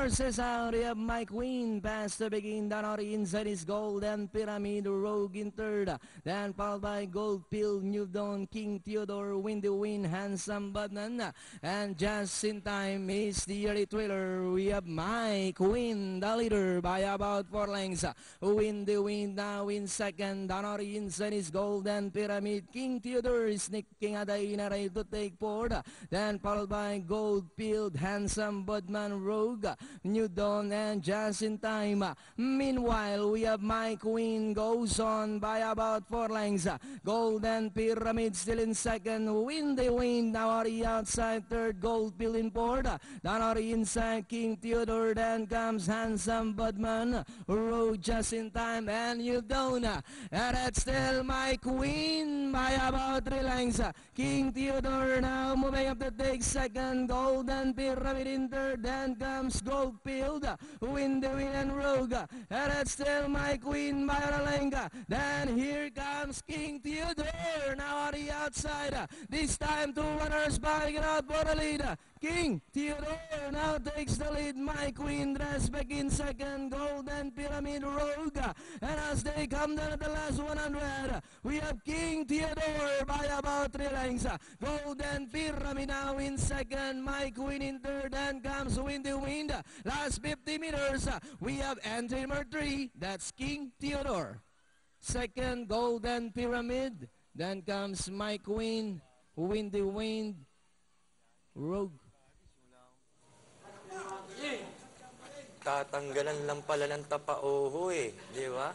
horses out. We have My Queen past the begin. Danori inside is Golden Pyramid. Rogue in third. Then followed by Gold Pill, New Dawn, King Theodore, Windy Wind, Handsome Badman. And just in time is the early thriller. We have My Queen, the leader by about 4 lengths. Windy Wind now in second. Danori inside is Golden Pyramid. King Theodore is sneaking at the inner rail to take forward. Then followed by Gold Pill, Handsome Badman, Rogue, New Dawn, and just in time. Meanwhile, we have My Queen goes on by about 4 lengths. Golden Pyramid still in second. Windy Wind now already outside third. Gold Pill in fourth. Then already inside King Theodore. Then comes Handsome Badman, Rogue just in time, and New Dawn. And that's still My Queen by about 3 lengths. King Theodore now moving up to take second. Golden Pyramid in third. Then comes Gold Pill, Windy Wind, and Rogue. And it's still My Queen by a length. Then here comes King Theodore now on the outside. This time 2 runners bagging out for the lead. King Theodore now takes the lead. My Queen dressed back in second. Golden Pyramid, Rogue. And as they come down at the last 100, we have King Theodore by about 3 lengths. Golden Pyramid now in second. My Queen in third. Then comes Windy Wind. Last 50 meters, we have entry number 3. That's King Theodore. Second, Golden Pyramid. Then comes My Queen, Windy Wind, Rogue. Tatanggalan lang pala ng tapa-oho eh, di ba?